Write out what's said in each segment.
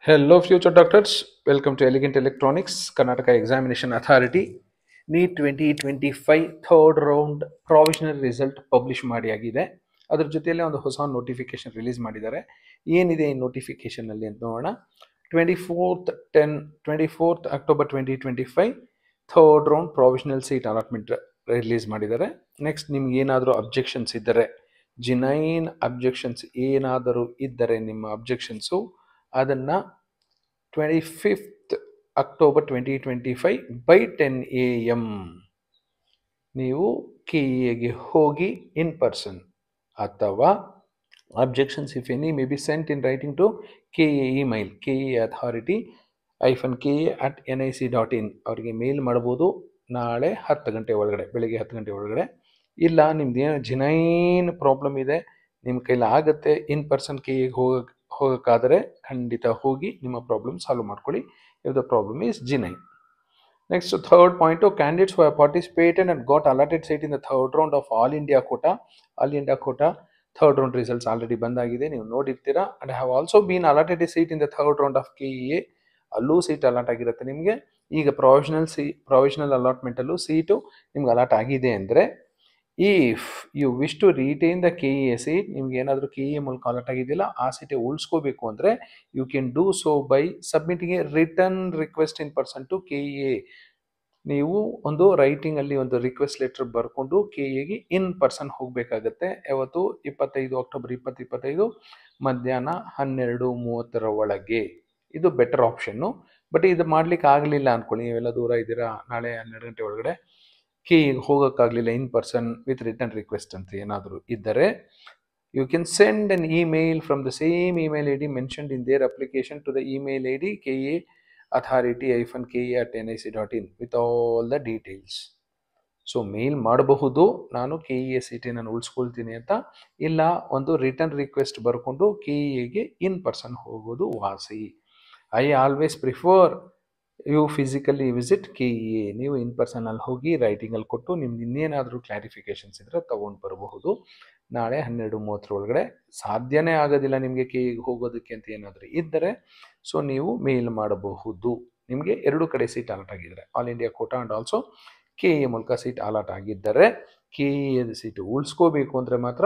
Hello, future doctors. Welcome to Elegant Electronics, Karnataka Examination Authority. NEET 2025 third round provisional result publish ಮಾಡಿ ಆಗಿದೆ. ಅದ್ರ ಜೊತೆಯಲ್ಲೇ ಒಂದು ಹೊಸ ನೋಟಿಫಿಕೇಶನ್ ರಿಲೀಸ್ ಮಾಡಿದ್ದಾರೆ. ಏನಿದೆ ಈ ನೋಟಿಫಿಕೇಶನಲ್ಲಿ ಅಂತ ನೋಡೋಣ. 24th October 2025 third round provisional seat allotment release ಮಾಡಿದ್ದಾರೆ. ನೆಕ್ಸ್ಟ್ ನಿಮ್ಗೆ ಏನಾದರೂ ಅಬ್ಜೆಕ್ಷನ್ಸ್ ಇದ್ದರೆ, ಜಿನೈನ್ ಅಬ್ಜೆಕ್ಷನ್ಸ್ ಏನಾದರೂ ಇದ್ದರೆ ನಿಮ್ಮ ಅಬ್ಜೆಕ್ಷನ್ಸು ಅದನ್ನು 25th October 2025 by 10 AM ನೀವು KEAಗೆ ಹೋಗಿ ಇನ್ ಪರ್ಸನ್ ಅಥವಾ objections if any may be sent in writing to KE email KEauthority-KE@nic.in ಅವರಿಗೆ ಮೇಲ್ ಮಾಡ್ಬೋದು ನಾಳೆ 10 ಗಂಟೆ ಒಳಗಡೆ, ಬೆಳಿಗ್ಗೆ 10 ಗಂಟೆ ಒಳಗಡೆ. ಇಲ್ಲ ನಿಮ್ದೇನು ಜಿನೈನ್ ಪ್ರಾಬ್ಲಮ್ ಇದೆ, ನಿಮ್ಮ ಕೈಲಿ ಆಗುತ್ತೆ ಇನ್ ಪರ್ಸನ್ KEಗೆ ಹೋಗೋಕ್ಕಾದರೆ ಖಂಡಿತ ಹೋಗಿ ನಿಮ್ಮ ಪ್ರಾಬ್ಲಮ್ ಸಾಲ್ವ್ ಮಾಡ್ಕೊಳ್ಳಿ if the problem is genuine. Next third point, candidates who have participated and got allotted seat in the third round of all India quota third round results already ಬಂದಾಗಿದೆ, ನೀವು ನೋಡಿರ್ತೀರಾ. And have also been allotted seat in the third round of KEA, ಅಲ್ಲೂ seat allot ಆಗಿರುತ್ತೆ ನಿಮಗೆ. ಈಗ provisional ಅಲಾಟ್ಮೆಂಟಲ್ಲೂ seat ನಿಮ್ಗೆ allot ಆಗಿದೆ ಅಂದರೆ, if you wish to retain the KEA seat, ನಿಮ್ಗೆ ಏನಾದರೂ KEA ಮೂಲಕ ಅಲಾಟ್ ಆಗಿದೆಯಲ್ಲ ಆ ಸೀಟೇ ಉಳಿಸ್ಕೋಬೇಕು ಅಂದರೆ you can do so by submitting a return request in person to KEA. ನೀವು ಒಂದು ರೈಟಿಂಗಲ್ಲಿ ಒಂದು ರಿಕ್ವೆಸ್ಟ್ ಲೆಟರ್ ಬರ್ಕೊಂಡು KEಗೆ ಇನ್ ಪರ್ಸನ್ ಹೋಗಬೇಕಾಗತ್ತೆ. ಯಾವತ್ತು? 25 ಅಕ್ಟೋಬರ್ 2025 ಮಧ್ಯಾಹ್ನ 12:30 ಒಳಗೆ. ಇದು ಬೆಟರ್ ಆಪ್ಷನ್ನು. ಬಟ್ ಇದು ಮಾಡ್ಲಿಕ್ಕೆ ಆಗಲಿಲ್ಲ ಅಂದ್ಕೊಳ್ಳಿ, ನೀವೆಲ್ಲ ದೂರ ಇದ್ದೀರಾ, ನಾಳೆ 12 ಗಂಟೆ ಒಳಗಡೆ KEಗೆ ಹೋಗೋಕ್ಕಾಗಲಿಲ್ಲ in person with return request ಅಂತ ಏನಾದರೂ ಇದ್ದರೆ, you can send an email from the same email ID mentioned in their application to the email ID KEauthority-KE@nic.in with all the details. So ಮೇಲ್ ಮಾಡಬಹುದು, ನಾನು KEA ಸೀಟನ್ನು ಉಳಿಸ್ಕೊಳ್ತೀನಿ ಅಂತ. ಇಲ್ಲ ಒಂದು ರಿಟರ್ನ್ ರಿಕ್ವೆಸ್ಟ್ ಬರ್ಕೊಂಡು KEಗೆ ಇನ್ person ಹೋಗೋದು ವಾಸಿ. I always prefer you physically visit KEA. ನೀವು ಇನ್ ಪರ್ಸನಲ್ಲಿ ಹೋಗಿ ರೈಟಿಂಗಲ್ಲಿ ಕೊಟ್ಟು ನಿಮ್ದು ಇನ್ನೇನಾದರೂ ಕ್ಲಾರಿಫಿಕೇಷನ್ಸ್ ಇದ್ದರೆ ತೊಗೊಂಡು ಬರಬಹುದು ನಾಳೆ 12:30 ಒಳಗಡೆ. ಸಾಧ್ಯನೇ ಆಗೋದಿಲ್ಲ ನಿಮಗೆ KEಗೆ ಹೋಗೋದಕ್ಕೆ ಅಂತ ಏನಾದರೂ ಇದ್ದರೆ, ಸೊ ನೀವು ಮೇಲ್ ಮಾಡಬಹುದು. ನಿಮಗೆ ಎರಡು ಕಡೆ ಸೀಟ್ ಅಲಾಟ್ ಆಗಿದ್ದರೆ, all India Kota and also KEA ಮೂಲಕ ಸೀಟ್ ಅಲಾಟ್ ಆಗಿದ್ದರೆ, KEದ ಸೀಟು ಉಳಿಸ್ಕೋಬೇಕು ಅಂದರೆ ಮಾತ್ರ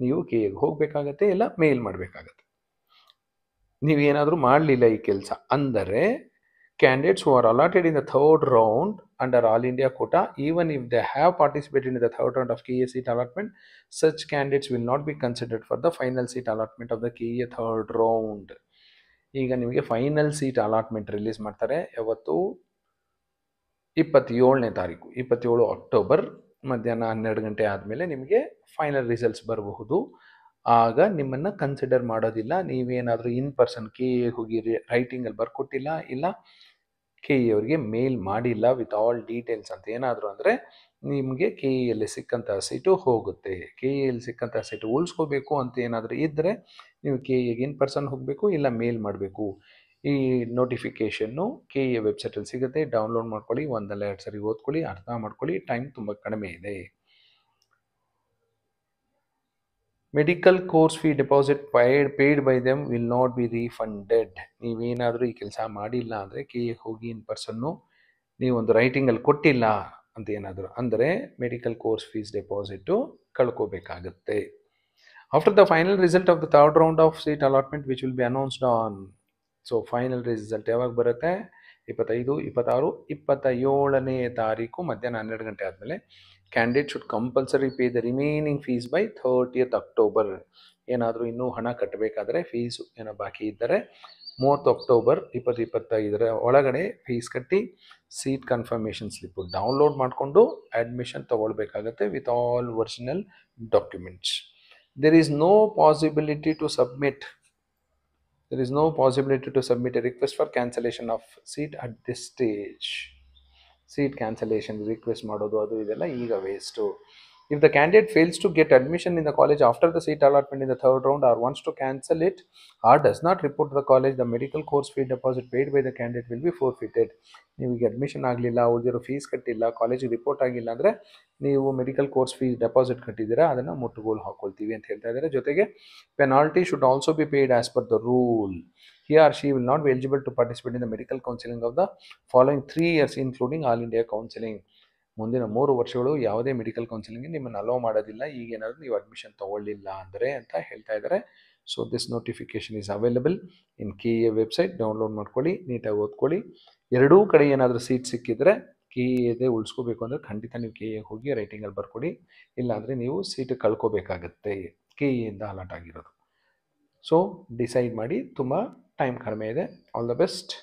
ನೀವು KEಗೆ ಹೋಗಬೇಕಾಗತ್ತೆ, ಇಲ್ಲ ಮೇಲ್ ಮಾಡಬೇಕಾಗತ್ತೆ. ನೀವೇನಾದರೂ ಮಾಡಲಿಲ್ಲ ಈ ಕೆಲಸ ಅಂದರೆ, candidates who are allotted in the third round under All India quota, even if they have participated in the third round of KEA seat allotment, such candidates will not be considered for the final seat allotment of the KEA third round. ಈಗ ನಿಮಗೆ final seat allotment release ಮಾಡ್ತಾರೆ ಯಾವತ್ತು? 27ನೇ ತಾರೀಕು, 27 October ಮಧ್ಯಾಹ್ನ 12 ಗಂಟೆ ಆದಮೇಲೆ ನಿಮಗೆ final results ಬರಬಹುದು. ಆಗ ನಿಮ್ಮನ್ನು ಕನ್ಸಿಡರ್ ಮಾಡೋದಿಲ್ಲ. ನೀವೇನಾದರೂ ಇನ್ ಪರ್ಸನ್ KEಗೆ ಹೋಗಿ ರೈಟಿಂಗಲ್ಲಿ ಬರ್ಕೊಟ್ಟಿಲ್ಲ, ಇಲ್ಲ KE ಅವರಿಗೆ ಮೇಲ್ ಮಾಡಿಲ್ಲ ವಿತ್ ಆಲ್ ಡೀಟೇಲ್ಸ್ ಅಂತ ಏನಾದರೂ ಅಂದರೆ, ನಿಮಗೆ KEಯಲ್ಲಿ ಸಿಕ್ಕಂತಹ ಸೀಟು ಹೋಗುತ್ತೆ. KEಯಲ್ಲಿ ಸಿಕ್ಕಂತಹ ಸೀಟು ಉಳಿಸ್ಕೋಬೇಕು ಅಂತ ಏನಾದರೂ ಇದ್ದರೆ ನೀವು KEಗೆ ಇನ್ ಪರ್ಸನ್ ಹೋಗಬೇಕು, ಇಲ್ಲ ಮೇಲ್ ಮಾಡಬೇಕು. ಈ ನೋಟಿಫಿಕೇಷನ್ನು KEA ವೆಬ್ಸೈಟಲ್ಲಿ ಸಿಗುತ್ತೆ, ಡೌನ್ಲೋಡ್ ಮಾಡ್ಕೊಳ್ಳಿ, ಒಂದಲ್ಲ 2 ಸರಿ ಓದ್ಕೊಳ್ಳಿ, ಅರ್ಥ ಮಾಡ್ಕೊಳ್ಳಿ. ಟೈಮ್ ತುಂಬ ಕಡಿಮೆ ಇದೆ. Medical course fee deposit paid by them will not be refunded. ನೀವೇನಾದರೂ ಈ ಕೆಲಸ ಮಾಡಿಲ್ಲ ಅಂದರೆ, KEಗೆ ಹೋಗಿ ಇನ್ ಪರ್ಸನ್ನು ನೀವೊಂದು ರೈಟಿಂಗಲ್ಲಿ ಕೊಟ್ಟಿಲ್ಲ ಅಂತ ಏನಾದರೂ ಅಂದರೆ, ಮೆಡಿಕಲ್ ಕೋರ್ಸ್ ಫೀಸ್ ಡೆಪಾಸಿಟು ಕಳ್ಕೋಬೇಕಾಗತ್ತೆ. After the final result of the third round of seat allotment which will be announced on, so final result ಯಾವಾಗ ಬರುತ್ತೆ? 25, 26, 27ನೇ ತಾರೀಕು ಮಧ್ಯಾಹ್ನ 12 ಗಂಟೆ ಆದಮೇಲೆ candidate should compulsory pay the remaining fees by 30th October. ಏನಾದರೂ ಇನ್ನೂ ಹಣ ಕಟ್ಟಬೇಕಾದ್ರೆ, ಫೀಸು ಏನೋ ಬಾಕಿ ಇದ್ದರೆ 30 ಅಕ್ಟೋಬರ್ 2025 ಒಳಗಡೆ ಫೀಸ್ ಕಟ್ಟಿ ಸೀಟ್ ಕನ್ಫರ್ಮೇಷನ್ ಸ್ಲಿಪ್ಪು ಡೌನ್ಲೋಡ್ ಮಾಡಿಕೊಂಡು ಅಡ್ಮಿಷನ್ ತೊಗೊಳ್ಬೇಕಾಗತ್ತೆ with all original documents. There is no possibility to submit a request for cancellation of seat at this stage. Seat cancellation request ಮಾಡೋದು ಅದು ಇದೆಲ್ಲ ಈಗ waste. If the candidate fails to get admission in the college after the seat allotment in the third round or wants to cancel it or does not report to the college, the medical course fee deposit paid by the candidate will be forfeited. ನಿಮಗೆ admission ಆಗಲಿಲ್ಲ, ಉಳಿದಿರೋ fees ಕಟ್ಟಿಲ್ಲ, ಕಾಲೇಜಿಗೆ report ಆಗಿಲ್ಲ ಅಂದರೆ ನೀವು medical course fees deposit ಕಟ್ಟಿದ್ದೀರಾ, ಅದನ್ನು ಮುಟ್ಟುಗೋಲು ಹಾಕ್ಕೊಳ್ತೀವಿ ಅಂತ ಹೇಳ್ತಾ ಇದ್ದಾರೆ. ಜೊತೆಗೆ penalty should also be paid as per the rule. he or she will not be eligible to participate in the medical counseling of the following 3 years including all India counseling. ಮುಂದಿನ 3 ವರ್ಷಗಳು ಯಾವುದೇ medical ಕೌನ್ಸಿಲಿಂಗ್ಗೆ ನಿಮ್ಮನ್ನು hello ಮಾಡೋದಿಲ್ಲ, ಈಗೇನಾದರೂ ನೀವು admission ತೊಗೊಳ್ಳಿಲ್ಲ ಅಂದರೆ ಅಂತ ಹೇಳ್ತಾ ಇದ್ದಾರೆ. So this notification is available in KEA website. Download ಮಾಡ್ಕೊಳ್ಳಿ, ನೀಟಾಗಿ ಓದ್ಕೊಳ್ಳಿ. ಎರಡೂ ಕಡೆ ಏನಾದರೂ ಸೀಟ್ ಸಿಕ್ಕಿದ್ರೆ KEA ಉಳಿಸ್ಕೋಬೇಕು ಅಂದರೆ ಖಂಡಿತ ನೀವು KEA ಹೋಗಿ ರೈಟಿಂಗಲ್ಲಿ ಬರ್ಕೊಡಿ, ಇಲ್ಲಾಂದರೆ ನೀವು ಸೀಟ್ ಕಳ್ಕೋಬೇಕಾಗತ್ತೆ KEAಯಿಂದ ಅಲಾಟ್ ಆಗಿರೋದು. ಸೊ ಡಿಸೈಡ್ ಮಾಡಿ, ತುಂಬ ಟೈಮ್ ಕಡಿಮೆ ಇದೆ. All the best.